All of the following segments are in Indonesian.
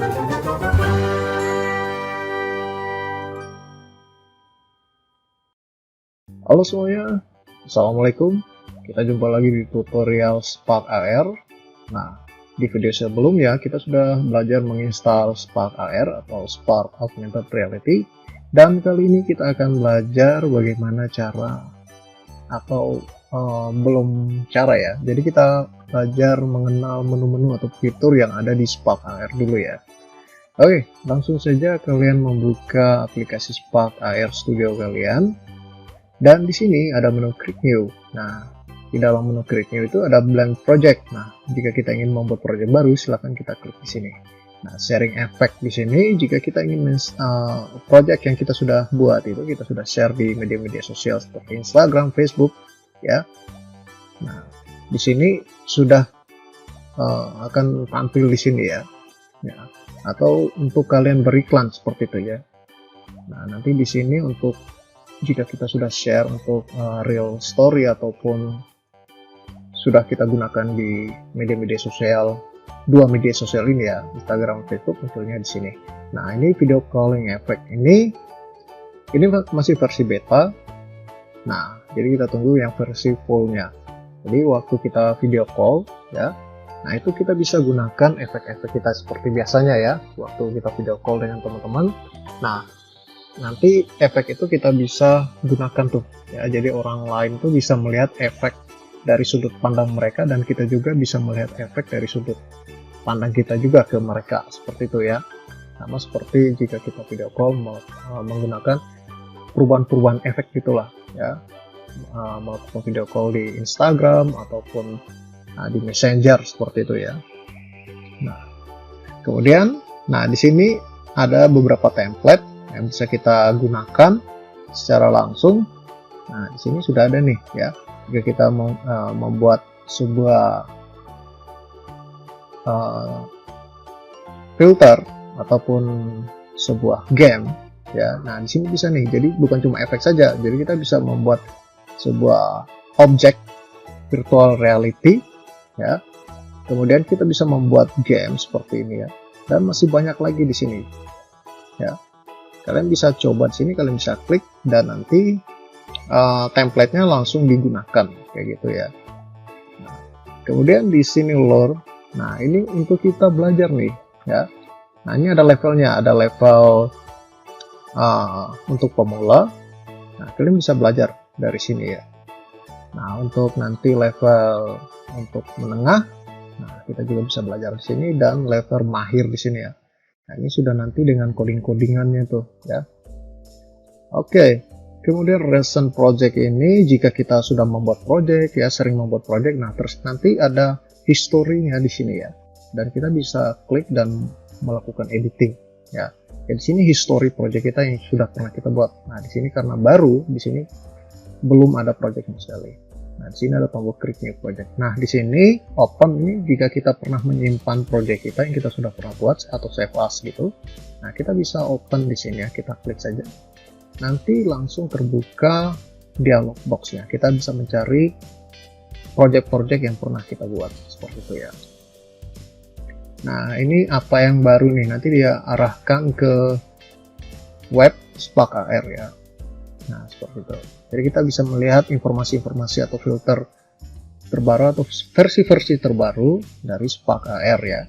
Halo semuanya, Assalamualaikum. Kita jumpa lagi di tutorial Spark AR. Nah, di video sebelumnya kita sudah belajar menginstal Spark AR atau Spark Augmented Reality. Dan kali ini kita akan belajar bagaimana cara atau belum cara ya. Jadi kita belajar mengenal menu-menu atau fitur yang ada di Spark AR dulu ya. Oke, langsung saja kalian membuka aplikasi Spark AR Studio kalian. Dan di sini ada menu Create New. Nah, di dalam menu Create New itu ada Blank Project. Nah, jika kita ingin membuat project baru, silahkan kita klik di sini. Nah, sharing effect di sini, jika kita ingin project yang kita sudah buat itu, kita sudah share di media-media sosial seperti Instagram, Facebook, ya. Nah, di sini sudah akan tampil di sini ya. Atau untuk kalian beriklan seperti itu ya. Nah, nanti di sini untuk jika kita sudah share untuk real story ataupun sudah kita gunakan di media-media sosial, dua media sosial ini ya, Instagram, Facebook, munculnya di sini. Nah, ini video calling effect ini masih versi beta. Nah, jadi kita tunggu yang versi fullnya. Jadi waktu kita video call ya, nah itu kita bisa gunakan efek-efek kita seperti biasanya ya, waktu kita video call dengan teman-teman. Nah, nanti efek itu kita bisa gunakan tuh ya, jadi orang lain tuh bisa melihat efek dari sudut pandang mereka dan kita juga bisa melihat efek dari sudut pandang kita juga ke mereka, seperti itu ya. Sama seperti jika kita video call menggunakan perubahan-perubahan efek gitulah ya, melakukan video call di Instagram ataupun di Messenger seperti itu ya. Nah, kemudian di sini ada beberapa template yang bisa kita gunakan secara langsung. Nah, di sini sudah ada nih ya. Jika kita mau membuat sebuah filter ataupun sebuah game ya. Nah, di sini bisa nih. Jadi bukan cuma efek saja. Jadi kita bisa membuat sebuah objek virtual reality ya. Kemudian kita bisa membuat game seperti ini ya. Dan masih banyak lagi di sini. Ya. Kalian bisa coba di sini, kalian bisa klik dan nanti template-nya langsung digunakan kayak gitu ya. Nah, kemudian di sini lore. Nah, ini untuk kita belajar nih ya. Nah, ini ada levelnya, ada level untuk pemula. Nah, kalian bisa belajar dari sini ya. Nah, untuk nanti level untuk menengah, nah kita juga bisa belajar di sini, dan level mahir di sini ya. Nah, ini sudah nanti dengan coding-codingannya tuh ya. Oke, kemudian recent project ini jika kita sudah membuat project ya, sering membuat project, nah terus nanti ada historinya di sini ya. Dan kita bisa klik dan melakukan editing ya. Di sini history project kita yang sudah pernah kita buat. Nah, di sini karena baru, di sini belum ada project sama sekali. Nah, di sini ada tombol create new project. Nah, di sini open ini jika kita pernah menyimpan project kita yang kita sudah pernah buat atau save as gitu. Nah, kita bisa open di sini ya, kita klik saja. Nanti langsung terbuka dialog box-nya. Kita bisa mencari project-project yang pernah kita buat seperti itu ya. Nah, ini apa yang baru nih? Nanti dia arahkan ke web Spark AR ya. Nah, seperti itu. Jadi kita bisa melihat informasi-informasi atau filter terbaru atau versi-versi terbaru dari Spark AR ya.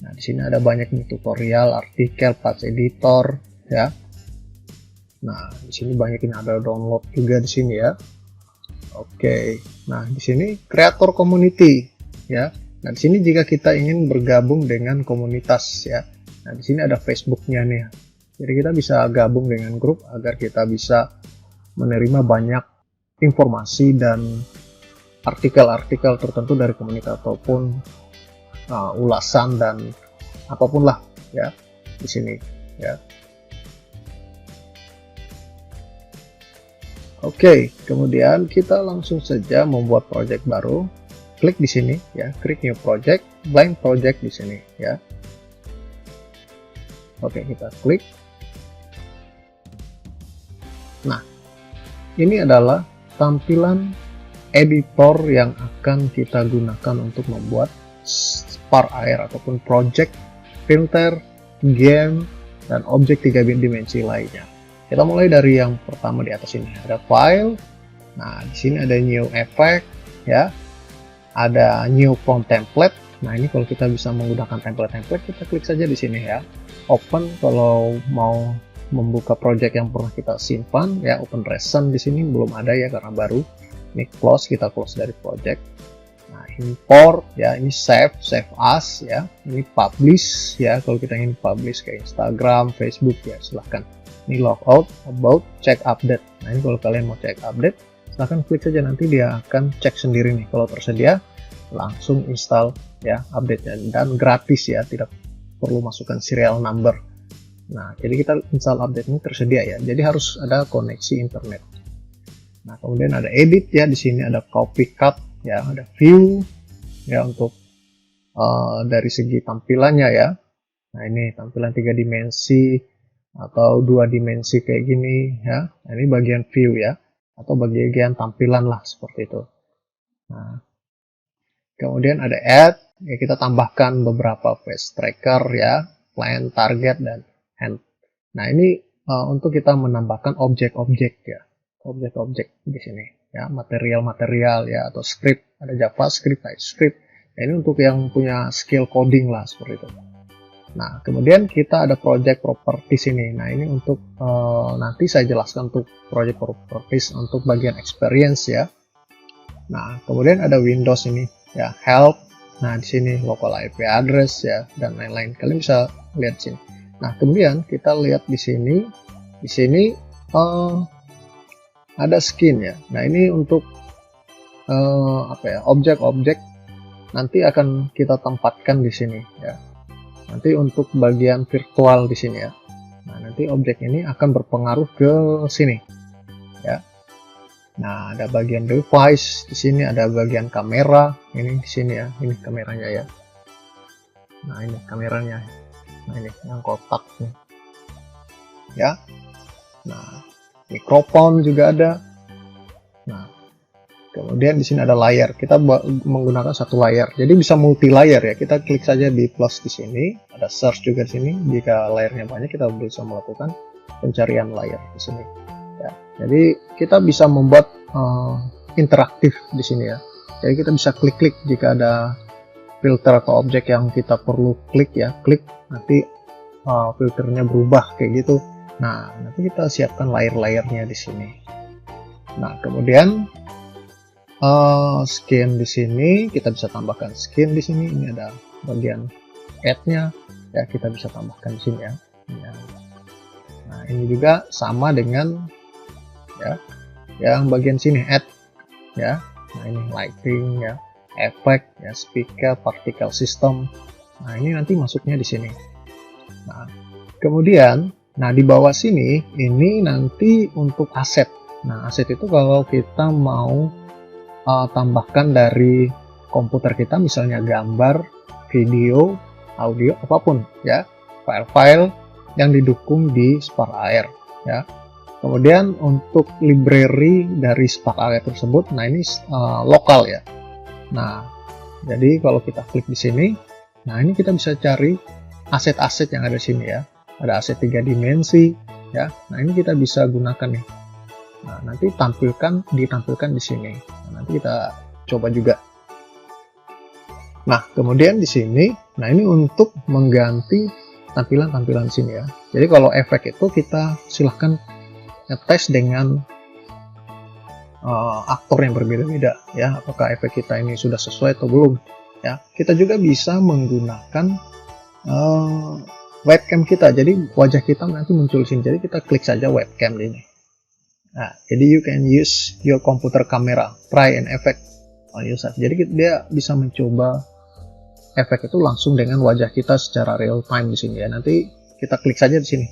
Nah, di sini ada banyak nih tutorial, artikel, patch editor ya. Nah, di sini banyak ini ada download juga di sini ya. Oke. Nah, di sini creator community ya. Nah, di sini jika kita ingin bergabung dengan komunitas ya. Nah, di sini ada Facebook-nya nih. Jadi kita bisa gabung dengan grup agar kita bisa menerima banyak informasi dan artikel-artikel tertentu dari komunitas ataupun ulasan dan apapun lah ya di sini ya. Oke, kemudian kita langsung saja membuat project baru. Klik di sini ya, create new project, blank project di sini ya. Oke, kita klik. Nah, ini adalah tampilan editor yang akan kita gunakan untuk membuat Spark AR ataupun project filter game, dan objek 3 dimensi lainnya. Kita mulai dari yang pertama di atas ini, ada file. Nah, di sini ada new effect, ya, ada new from template. Nah, ini kalau kita bisa menggunakan template, kita klik saja di sini ya. Open kalau mau membuka project yang pernah kita simpan, ya. Open recent di sini belum ada ya karena baru. Ini close, kita close dari project. Nah, import ya, ini save as ya. Ini publish ya, kalau kita ingin publish ke Instagram, Facebook ya, silahkan. Ini logout, about, check update. Nah, ini kalau kalian mau cek update, silahkan klik saja, nanti dia akan cek sendiri nih. Kalau tersedia, langsung install ya update-nya, dan gratis ya, tidak perlu masukkan serial number. Nah, jadi kita install update ini tersedia ya, jadi harus ada koneksi internet. Nah, kemudian ada edit ya, di sini ada copy cut ya, ada view ya untuk dari segi tampilannya ya. Nah, ini tampilan 3 dimensi atau 2 dimensi kayak gini ya. Nah, ini bagian view ya, atau bagian tampilan lah seperti itu. Nah, kemudian ada add ya, kita tambahkan beberapa face tracker ya, plan, target, dan hand. Nah, ini untuk kita menambahkan objek-objek ya, objek-objek di sini ya, material-material ya, atau script, ada JavaScript, TypeScript. Nah, ini untuk yang punya skill coding lah seperti itu. Nah, kemudian kita ada project properties ini. Nah, ini untuk nanti saya jelaskan untuk project properties untuk bagian experience ya. Nah, kemudian ada Windows ini ya, help. Nah, di sini local IP address ya, dan lain-lain. Kalian bisa lihat sini. Nah, kemudian kita lihat di sini. Di sini ada skin ya. Nah, ini untuk apa ya? Objek-objek nanti akan kita tempatkan di sini ya. Nanti untuk bagian virtual di sini ya. Nah, nanti objek ini akan berpengaruh ke sini ya. Nah, ada bagian device di sini, ada bagian kamera ini di sini ya. Ini kameranya ya. Nah, ini kameranya. Nah, ini yang kotak nih. Ya. Nah, mikrofon juga ada. Nah, kemudian di sini ada layar. Kita menggunakan satu layar. Jadi bisa multi layar ya. Kita klik saja di plus di sini. Ada search juga di sini. Jika layarnya banyak, kita bisa melakukan pencarian layar di sini. Ya. Jadi kita bisa membuat interaktif di sini ya. Jadi kita bisa klik-klik jika ada filter atau objek yang kita perlu klik ya. Klik, nanti filternya berubah kayak gitu. Nah, nanti kita siapkan layar-layarnya di sini. Nah, kemudian skin di sini kita bisa tambahkan skin di sini. Ini ada bagian add-nya ya, kita bisa tambahkan di sini ya. Nah, ini juga sama dengan ya yang bagian sini add ya. Nah, ini lighting ya, efek ya, speaker, particle system. Nah, ini nanti masuknya di sini. Nah, kemudian di bawah sini ini nanti untuk aset. Nah, aset itu kalau kita mau tambahkan dari komputer kita, misalnya gambar, video, audio, apapun ya, file-file yang didukung di Spark AR ya. Kemudian untuk library dari Spark AR tersebut, nah ini lokal ya. Nah, jadi kalau kita klik di sini, nah ini kita bisa cari aset-aset yang ada di sini ya. Ada aset 3 dimensi ya. Nah, ini kita bisa gunakan nih. Nah, nanti ditampilkan di sini. Nah, nanti kita coba juga. Nah, kemudian di sini, nah ini untuk mengganti tampilan-tampilan di sini ya. Jadi kalau efek itu kita silahkan ngetes dengan aktor yang berbeda-beda ya. Apakah efek kita ini sudah sesuai atau belum ya. Kita juga bisa menggunakan webcam kita. Jadi wajah kita nanti muncul sini. Jadi kita klik saja webcam ini. Nah, jadi you can use your computer camera, try an effect on yourself. Jadi dia bisa mencoba efek itu langsung dengan wajah kita secara real time di sini ya. Nanti kita klik saja di sini.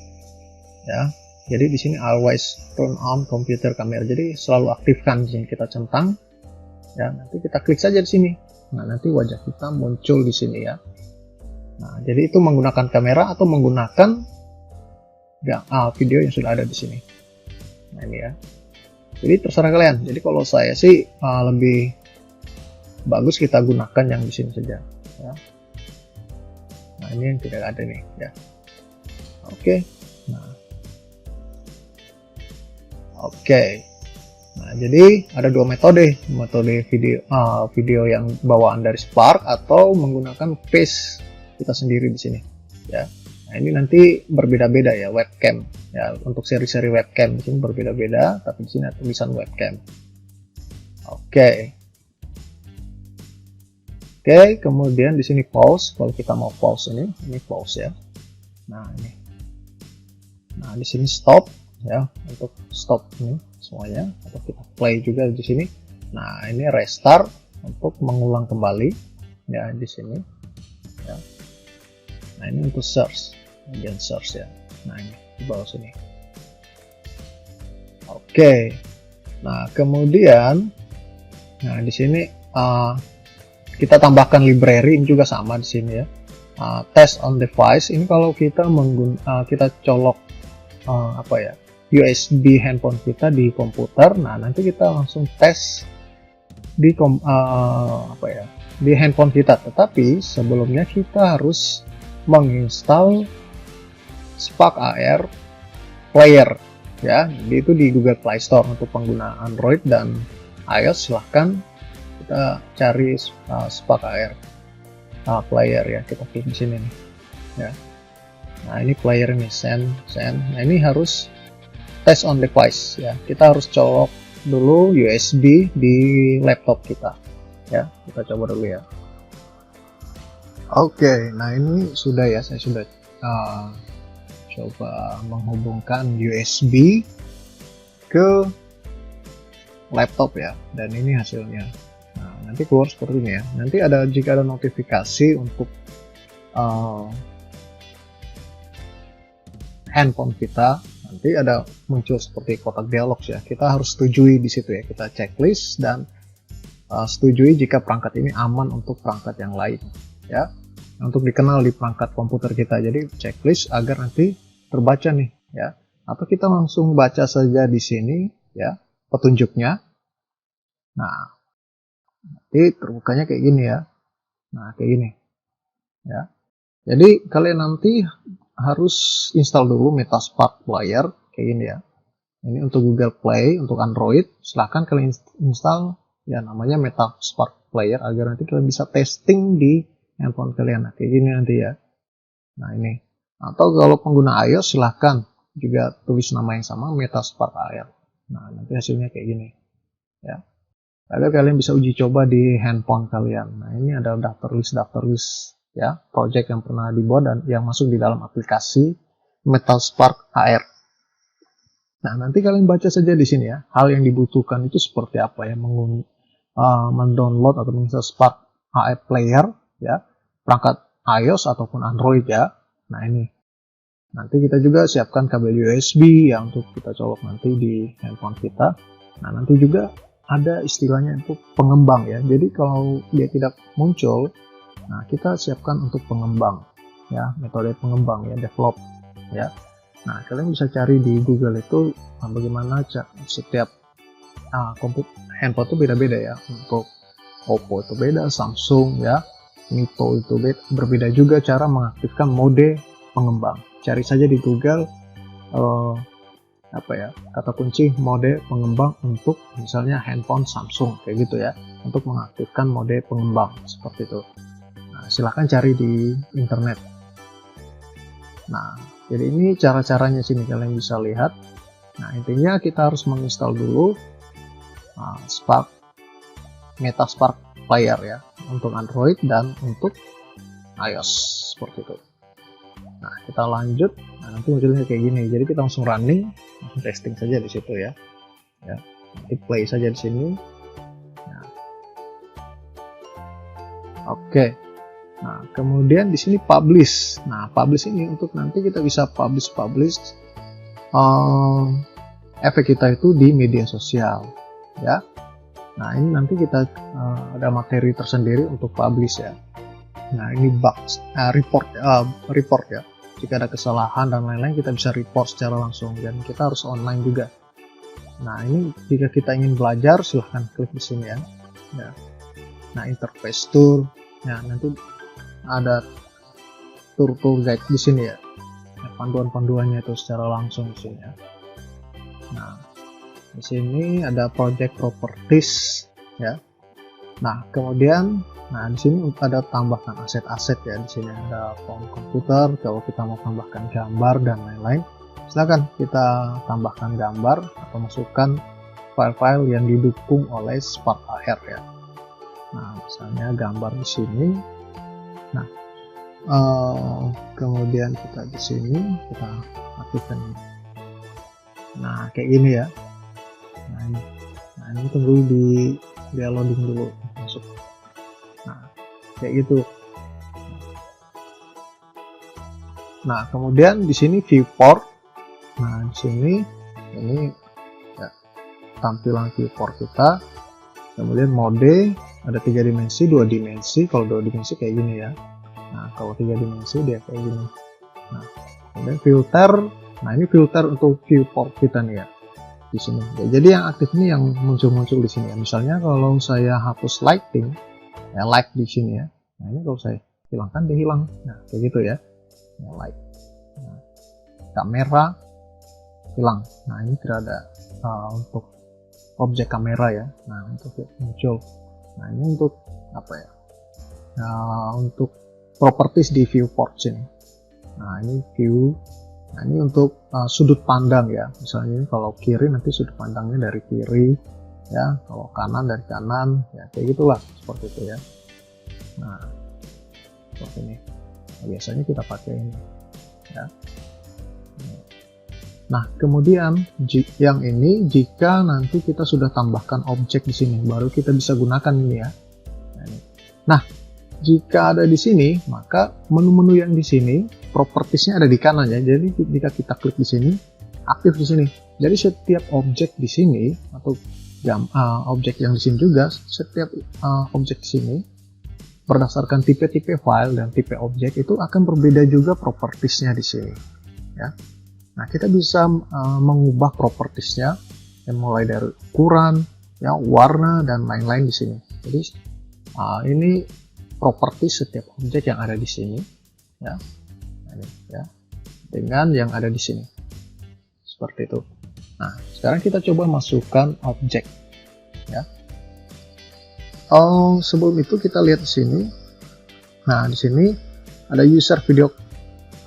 Ya. Jadi di sini always turn on computer camera. Jadi selalu aktifkan di sini, kita centang. Ya, nanti kita klik saja di sini. Nah, nanti wajah kita muncul di sini ya. Nah, jadi itu menggunakan kamera atau menggunakan video yang sudah ada di sini. Nah, ini ya. Jadi terserah kalian. Jadi kalau saya sih lebih bagus kita gunakan yang di sini saja. Ya. Nah, ini yang tidak ada nih. Ya. Oke. Nah, oke. Nah, jadi ada dua metode video yang bawaan dari Spark atau menggunakan face kita sendiri di sini, ya. Nah, ini nanti berbeda-beda ya webcam. Ya, untuk seri-seri webcam di sini berbeda-beda, tapi di sini ada tulisan webcam. Oke. Oke, kemudian di sini pause. Kalau kita mau pause ini pause ya. Nah, ini. Nah, di sini stop ya, untuk stop ini semuanya, atau kita play juga di sini. Nah, ini restart untuk mengulang kembali ya di sini ya. Nah, ini untuk search, kemudian search ya. Nah, ini di bawah sini. Oke. Nah, kemudian di sini kita tambahkan library, ini juga sama di sini ya. Test on device ini kalau kita kita colok USB handphone kita di komputer. Nah, nanti kita langsung tes di di handphone kita. Tetapi sebelumnya kita harus menginstal Spark AR Player ya. Jadi itu di Google Play Store untuk pengguna Android dan iOS. Silahkan kita cari Spark AR Player ya, kita klik di sini nih ya. Nah, ini player ini send. Nah, ini harus test on device ya. Kita harus colok dulu USB di laptop kita ya. Kita coba dulu ya. Oke, nah ini sudah ya, saya sudah coba menghubungkan USB ke laptop ya, dan ini hasilnya. Nah, nanti keluar seperti ini ya. Nanti jika ada notifikasi untuk handphone kita, nanti ada muncul seperti kotak dialog ya. Kita harus setujui di situ ya. Kita checklist dan setujui jika perangkat ini aman untuk perangkat yang lain ya, untuk dikenal di perangkat komputer kita. Jadi checklist agar nanti terbaca nih ya. Atau kita langsung baca saja di sini ya petunjuknya. Nah, nanti terbukanya kayak gini ya. Nah, kayak gini ya. Jadi kalian nanti harus install dulu Metaspark Player kayak gini ya. Ini untuk Google Play, untuk Android silahkan kalian install ya, namanya Metaspark Player, agar nanti kalian bisa testing di handphone kalian. Nah, kayak gini nanti ya. Nah, ini. Atau kalau pengguna iOS silahkan juga tulis nama yang sama, Metaspark AR. Nah, nanti hasilnya kayak gini ya. Agar kalian bisa uji coba di handphone kalian. Nah, ini adalah daftar list ya, project yang pernah dibuat dan yang masuk di dalam aplikasi Metaspark AR. Nah, nanti kalian baca saja di sini ya, hal yang dibutuhkan itu seperti apa ya, mendownload atau menginstal Spark AR Player ya, perangkat iOS ataupun Android ya. Nah, ini. Nanti kita juga siapkan kabel USB yang untuk kita colok nanti di handphone kita. Nah, nanti juga ada istilahnya untuk pengembang ya. Jadi kalau dia tidak muncul, nah kita siapkan untuk pengembang ya, metode pengembang ya, develop ya. Nah, kalian bisa cari di Google itu bagaimana setiap handphone itu beda-beda ya. Untuk Oppo itu beda, Samsung ya, Mito itu berbeda juga cara mengaktifkan mode pengembang. Cari saja di Google kata kunci mode pengembang untuk misalnya handphone Samsung kayak gitu ya, untuk mengaktifkan mode pengembang seperti itu. Nah, silahkan cari di internet. Nah, jadi ini cara-caranya sini kalian bisa lihat. Nah, intinya kita harus menginstal dulu Metaspark Player ya, untuk Android dan untuk iOS seperti itu. Nah, kita lanjut. Nah, nanti munculnya kayak gini. Jadi kita langsung running, langsung testing saja di situ ya. Nanti play saja di sini. Nah, oke. Nah, kemudian di sini publish. Nah, publish ini untuk nanti kita bisa publish efek kita itu di media sosial ya. Nah, ini nanti kita ada materi tersendiri untuk publish ya. Nah, ini report ya. Jika ada kesalahan dan lain-lain kita bisa report secara langsung, dan kita harus online juga. Nah, ini jika kita ingin belajar silahkan klik di sini ya. Nah, interface tool. Nah, nanti ada tour guide di sini ya. panduan-panduannya itu secara langsung di sini ya. Nah, di sini ada project properties ya. Nah, kemudian di sini ada tambahkan aset-aset ya. Di sini ada font komputer. Kalau kita mau tambahkan gambar dan lain-lain, silakan kita tambahkan gambar atau masukkan file-file yang didukung oleh Spark AR ya. Nah, misalnya gambar di sini. Nah, kemudian kita di sini kita aktifkan ini. Nah, kayak gini ya. Nah, ini tunggu dia loading dulu masuk. Nah, kayak gitu. Nah, kemudian di sini viewport. Nah, di sini ini ya, tampilan viewport kita. Kemudian mode ada 3 dimensi, 2 dimensi. Kalau 2 dimensi kayak gini ya. Nah, kalau 3 dimensi dia kayak gini. Nah, kemudian filter. Nah, ini filter untuk viewport kita nih ya. Di sini. Ya, jadi yang aktif ini yang muncul-muncul di sini ya. Misalnya kalau saya hapus lighting, ya light di sini ya. Nah, ini kalau saya hilangkan dia hilang. Nah, kayak gitu ya. Ya, light. Nah, kamera hilang. Nah, ini tidak ada untuk objek kamera ya. Nah, untuk muncul. Nah, ini untuk apa ya? Untuk properties di viewport sini. Nah, ini view. Nah, ini untuk sudut pandang ya. Misalnya ini kalau kiri nanti sudut pandangnya dari kiri ya. Kalau kanan dari kanan ya, kayak gitulah seperti itu ya. Nah, seperti ini. Nah, biasanya kita pakai ini ya. Nah, kemudian yang ini jika nanti kita sudah tambahkan objek di sini, baru kita bisa gunakan ini ya. Nah, jika ada di sini, maka menu-menu yang di sini, propertiesnya ada di kanan ya. Jadi jika kita klik di sini, aktif di sini. Jadi setiap objek di sini atau objek yang di sini juga, setiap objek di sini berdasarkan tipe-tipe file dan tipe objek itu akan berbeda juga propertiesnya di sini ya. Nah, kita bisa mengubah propertiesnya yang mulai dari ukuran, ya, warna dan lain-lain di sini. Jadi ini properties setiap objek yang ada di sini, ya, nah, ini, ya, dengan yang ada di sini, seperti itu. Nah, sekarang kita coba masukkan objek, ya. Sebelum itu kita lihat di sini. Nah, di sini ada user video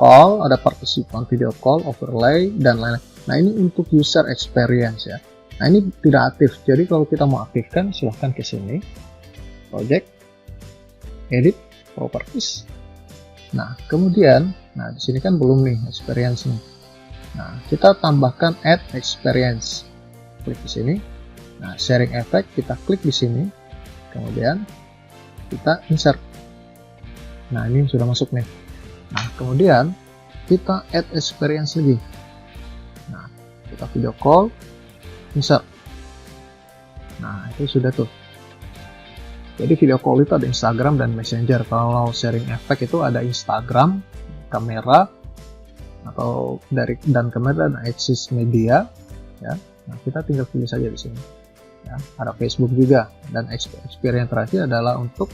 call, ada partisipan video call, overlay, dan lain-lain. Nah, ini untuk user experience ya. Nah, ini tidak aktif. Jadi kalau kita mau aktifkan, silahkan ke sini, project, edit, properties. Nah, kemudian, di sini kan belum nih experience nih. Nah, kita tambahkan add experience. Klik di sini. Nah, sharing effect kita klik di sini. Kemudian kita insert. Nah, ini sudah masuk nih. Nah, kemudian kita add experience lagi. Nah, kita video call, insert. Nah, itu sudah tuh. Jadi video call itu ada Instagram dan Messenger. Kalau sharing effect itu ada Instagram, kamera, atau dan kamera dan Axis Media. Ya, nah kita tinggal pilih saja di sini. Ya, ada Facebook juga. Dan experience terakhir adalah untuk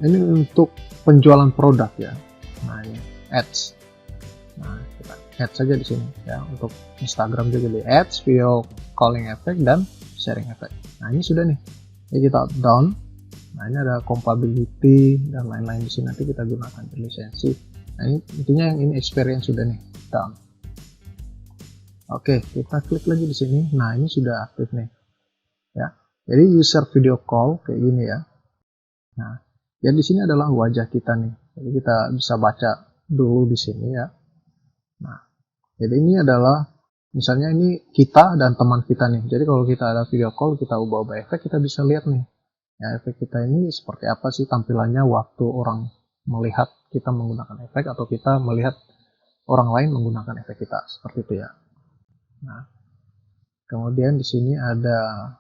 ini untuk penjualan produk ya. Nah, ini ads. Nah, kita add saja di sini ya. Untuk Instagram juga di ads, video calling effect dan sharing effect. Nah, ini sudah nih. Jadi kita down. Nah, ini ada compatibility dan lain-lain di sini. Nanti kita gunakan lisensi. Nah, ini intinya yang ini experience sudah nih down. Oke, kita klik lagi di sini. Nah, ini sudah aktif nih. Ya. Jadi user video call kayak gini ya. Nah, jadi di sini adalah wajah kita nih. Jadi kita bisa baca dulu di sini ya. Nah, jadi ini adalah misalnya ini kita dan teman kita nih. Jadi kalau kita ada video call, kita ubah-ubah efek, kita bisa lihat nih. Ya, efek kita ini seperti apa sih tampilannya waktu orang melihat kita menggunakan efek atau kita melihat orang lain menggunakan efek kita. Seperti itu ya. Nah, kemudian di sini ada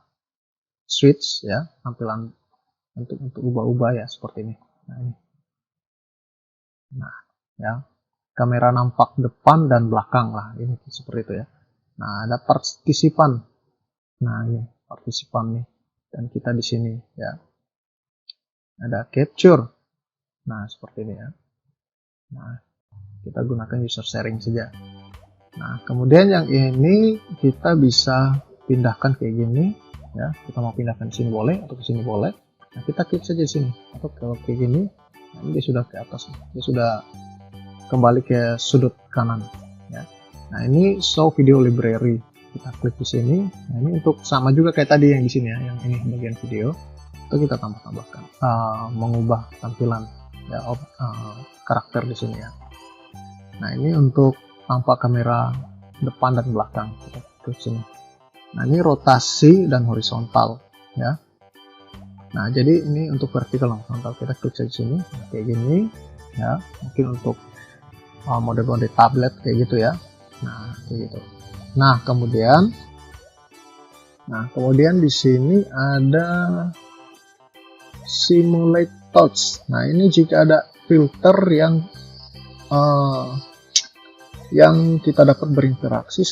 switch ya, tampilan untuk ubah-ubah ya seperti ini. Nah, ini. Nah, ya. Kamera nampak depan dan belakang lah, ini seperti itu ya. Nah, ada partisipan. Nah, ini partisipan nih. Dan kita di sini ya. Ada capture. Nah, seperti ini ya. Nah, kita gunakan user sharing saja. Nah, kemudian yang ini kita bisa pindahkan kayak gini, ya. Kita mau pindahkan sini boleh atau ke sini boleh. Nah, kita klik saja di sini. Atau kalau kayak gini, nah ini dia sudah ke atas, dia sudah kembali ke sudut kanan, ya. Nah, ini show video library. Kita klik di sini. Nah, ini untuk sama juga kayak tadi yang di sini ya, yang ini bagian video. Itu kita tambahkan, mengubah tampilan ya karakter di sini ya. Nah, ini untuk tampak kamera depan dan belakang, kita klik sini. Nah, ini rotasi dan horizontal ya. Nah, jadi ini untuk vertikal dan horizontal, kita klik saja sini. Nah, kayak gini ya, mungkin untuk mode-mode tablet kayak gitu ya. Nah, kayak gitu. Nah, kemudian di sini ada simulate touch. Nah, ini jika ada filter yang kita dapat berinteraksi,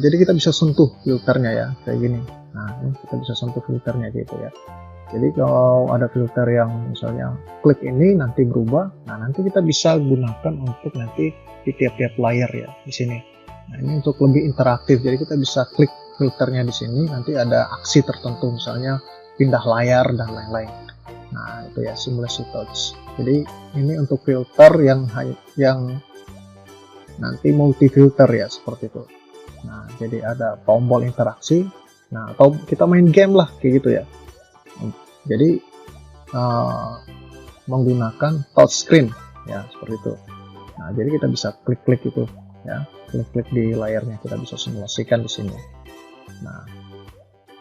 jadi kita bisa sentuh filternya ya, kayak gini. Nah, ini kita bisa sentuh filternya gitu ya. Jadi kalau ada filter yang misalnya klik ini nanti berubah, nah nanti kita bisa gunakan untuk nanti di tiap-tiap layar ya di sini. Nah, ini untuk lebih interaktif, jadi kita bisa klik filternya di sini, nanti ada aksi tertentu, misalnya pindah layar dan lain-lain. Nah, itu ya simulasi touch. Jadi ini untuk filter yang nanti multi filter ya, seperti itu. Nah, jadi ada tombol interaksi. Nah, atau kita main game lah kayak gitu ya. Jadi menggunakan touch screen ya, seperti itu. Nah, jadi kita bisa klik-klik itu ya, klik-klik di layarnya, kita bisa simulasikan di sini. Nah,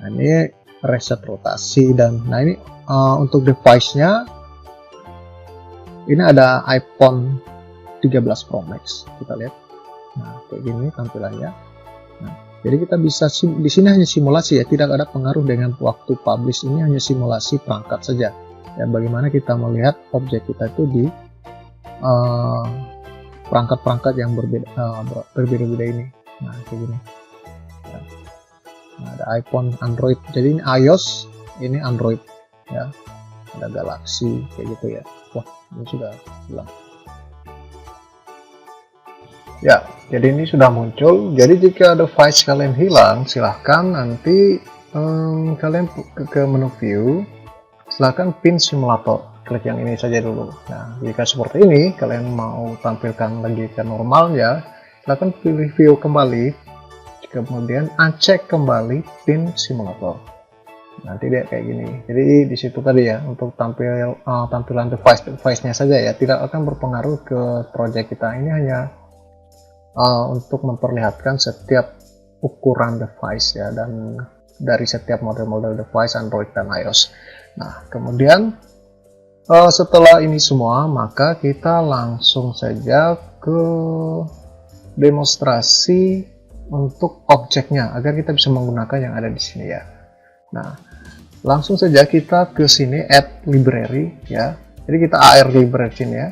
ini reset rotasi dan nah ini untuk device-nya ini ada iPhone 13 Pro Max, kita lihat. Nah, kayak gini tampilannya. Nah, jadi kita bisa di sini hanya simulasi ya, tidak ada pengaruh dengan waktu publish, ini hanya simulasi perangkat saja. Ya, bagaimana kita melihat objek kita itu di perangkat-perangkat yang berbeda-beda ini. Nah, kayak gini. Nah, ada iPhone, Android. Jadi ini iOS, ini Android ya. Ada Galaxy kayak gitu ya. Wah, ini sudah hilang. Ya, jadi ini sudah muncul. Jadi jika device kalian hilang, silahkan nanti kalian ke menu view, silahkan pin simulator. Klik yang ini saja dulu. Nah, jika seperti ini, kalian mau tampilkan lagi ke normal ya, silahkan pilih view kembali, kemudian uncheck kembali pin simulator. Nanti dia kayak gini. Jadi di situ tadi ya, untuk tampilan device-nya saja ya, tidak akan berpengaruh ke project kita. Ini hanya untuk memperlihatkan setiap ukuran device ya, dan dari setiap model-model device Android dan iOS. Nah, kemudian setelah ini semua, maka kita langsung saja ke demonstrasi untuk objeknya agar kita bisa menggunakan yang ada di sini ya. Nah, langsung saja kita ke sini add library ya. Jadi kita AR library sini ya.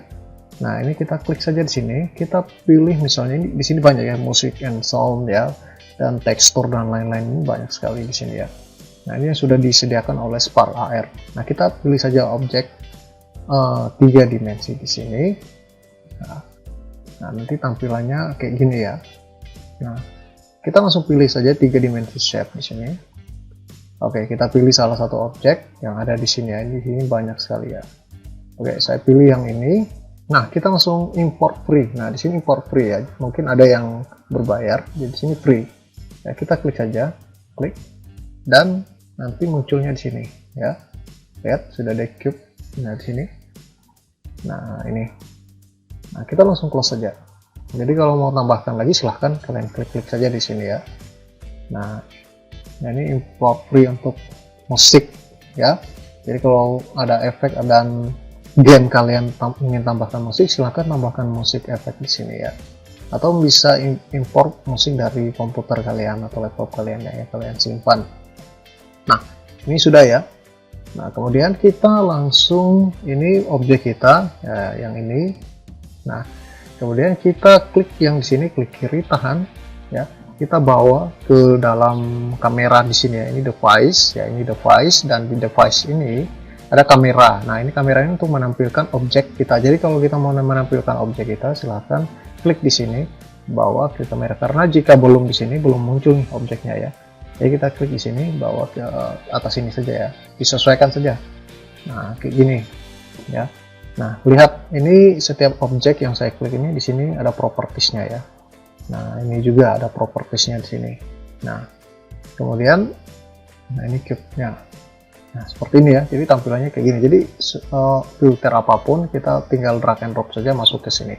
Nah, ini kita klik saja di sini, kita pilih misalnya ini di sini banyak ya, music and sound ya, dan tekstur dan lain-lain, ini banyak sekali di sini ya. Nah, ini yang sudah disediakan oleh Spark AR. Nah, kita pilih saja objek 3 dimensi di sini. Nah, nanti tampilannya kayak gini ya. Nah, kita langsung pilih saja 3 dimensi shape di sini. Oke, kita pilih salah satu objek yang ada di sini ya. Di sini banyak sekali ya. Oke, saya pilih yang ini. Nah, kita langsung import free. Nah, di sini import free ya. Mungkin ada yang berbayar, jadi di sini free. Ya, kita klik saja, klik, dan nanti munculnya di sini ya. Lihat, sudah ada cube. Nah, di sini. Nah, ini. Nah, kita langsung close saja. Jadi kalau mau tambahkan lagi, silahkan kalian klik-klik saja di sini ya. Nah, ini import free untuk musik ya. Jadi kalau ada efek dan game kalian ingin tambahkan musik, silahkan tambahkan musik efek di sini ya. Atau bisa import musik dari komputer kalian atau laptop kalian yang kalian simpan. Nah, ini sudah ya. Nah, kemudian kita langsung, ini objek kita ya, yang ini. Nah, kemudian kita klik yang di sini, klik kiri, tahan ya. Kita bawa ke dalam kamera di sini ya. Ini device ya, ini device, dan di device ini ada kamera. Nah, ini kamera ini untuk menampilkan objek kita. Jadi kalau kita mau menampilkan objek kita, silahkan klik di sini, bawa ke kamera. Karena jika belum di sini, belum muncul nih objeknya ya. Jadi kita klik di sini, bawa ke atas ini saja ya. Disesuaikan saja. Nah, kayak gini ya. Nah, lihat ini setiap objek yang saya klik ini di sini ada propertiesnya ya. Nah, ini juga ada propertiesnya di sini. Nah, kemudian, nah ini cube-nya. Nah, seperti ini ya. Jadi tampilannya kayak gini. Jadi filter apapun kita tinggal drag and drop saja masuk ke sini.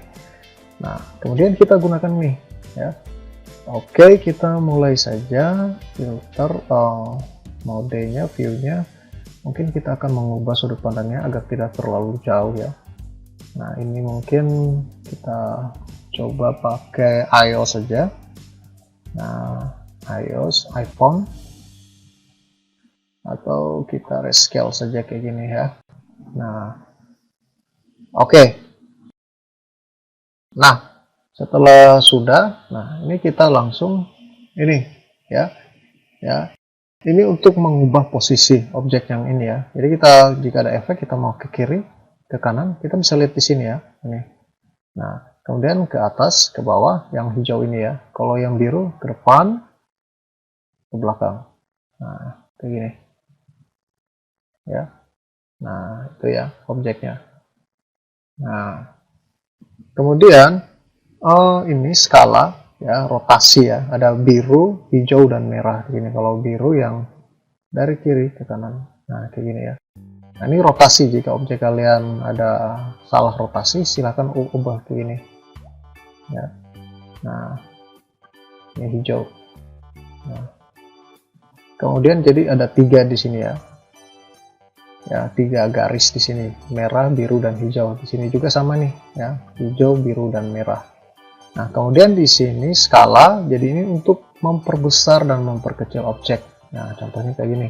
Nah, kemudian kita gunakan nih ya. Oke, kita mulai saja filter modenya, view-nya. Mungkin kita akan mengubah sudut pandangnya agar tidak terlalu jauh ya. Nah, ini mungkin kita coba pakai iOS saja. Nah, iOS, iPhone, atau kita rescale saja kayak gini ya. Nah, oke. Nah, setelah sudah, nah ini kita langsung ini ya, ya. Ini untuk mengubah posisi objek yang ini ya. Jadi kita jika ada efek kita mau ke kiri, ke kanan, kita bisa lihat di sini ya. Ini. Nah, kemudian ke atas, ke bawah, yang hijau ini ya. Kalau yang biru ke depan, ke belakang. Nah, kayak gini. Ya. Nah, itu ya objeknya. Nah, kemudian ini skala ya, rotasi ya, ada biru, hijau, dan merah gini. Kalau biru yang dari kiri ke kanan, nah kayak gini ya. Nah, ini rotasi. Jika objek kalian ada salah rotasi, silahkan ubah ke ini ya. Nah, ini hijau. Nah, kemudian jadi ada 3 di sini ya. Ya, 3 garis di sini, merah, biru, dan hijau. Di sini juga sama nih ya, hijau, biru, dan merah. Nah, kemudian di sini skala, jadi ini untuk memperbesar dan memperkecil objek. Nah, contohnya kayak gini.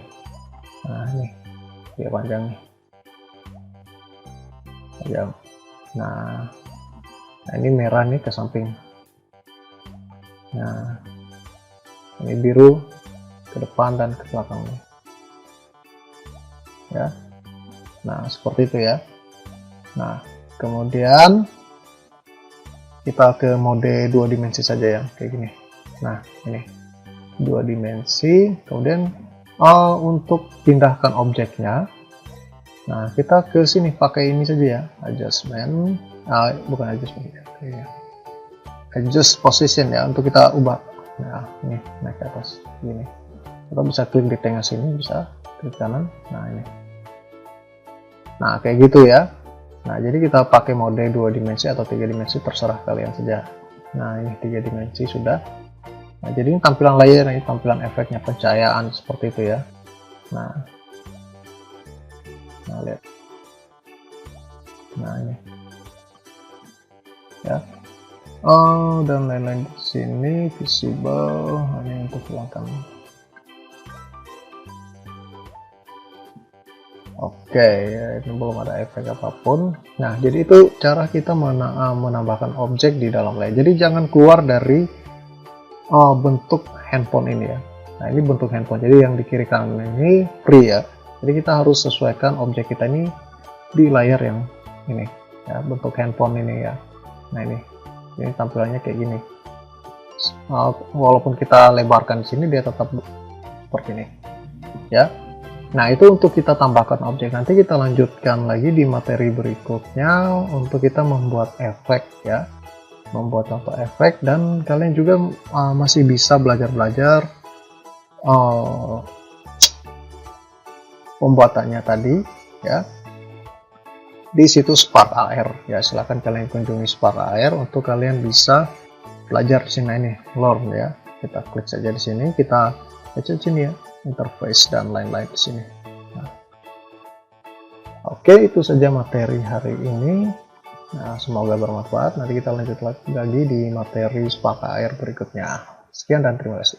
Nah, ini dia panjang nih. Panjang. Nah, ini merah nih ke samping. Nah, ini biru ke depan dan ke belakang nih. Ya. Nah, seperti itu ya. Nah, kemudian kita ke mode 2 dimensi saja ya, kayak gini. Nah, ini 2 dimensi. Kemudian untuk pindahkan objeknya, nah kita ke sini pakai ini saja ya, adjustment, bukan adjustment ya, adjust position ya, untuk kita ubah. Nah, ini naik ke atas gini. Kita bisa klik di tengah sini, bisa klik kanan. Nah, ini. Nah, kayak gitu ya. Nah, jadi kita pakai mode 2 dimensi atau 3 dimensi, terserah kalian saja. Nah, ini 3 dimensi sudah. Nah, jadi ini tampilan layer, ini tampilan efeknya, pencahayaan seperti itu ya. Nah, lihat. Nah, ini. Ya. Dan lain-lain di sini visible hanya untuk hilangkan. Oke, ini belum ada efek apapun. Nah, jadi itu cara kita menambahkan objek di dalam layer. Jadi jangan keluar dari bentuk handphone ini ya. Nah, ini bentuk handphone. Jadi yang di kiri kanan ini free ya. Jadi kita harus sesuaikan objek kita ini di layar yang ini ya, bentuk handphone ini ya. Nah, ini tampilannya kayak gini. Walaupun kita lebarkan di sini, dia tetap seperti ini ya. Nah, itu untuk kita tambahkan objek. Nanti kita lanjutkan lagi di materi berikutnya untuk kita membuat efek ya, membuat contoh efek. Dan kalian juga masih bisa belajar-belajar pembuatannya tadi ya di situs Spark AR ya. Silahkan kalian kunjungi Spark AR untuk kalian bisa belajar di sini. Ini learn ya, kita klik saja di sini, kita baca sini ya, interface dan lain-lain di sini. Nah, oke, itu saja materi hari ini. Nah, semoga bermanfaat. Nanti kita lanjut lagi di materi Spark AR berikutnya. Sekian dan terima kasih.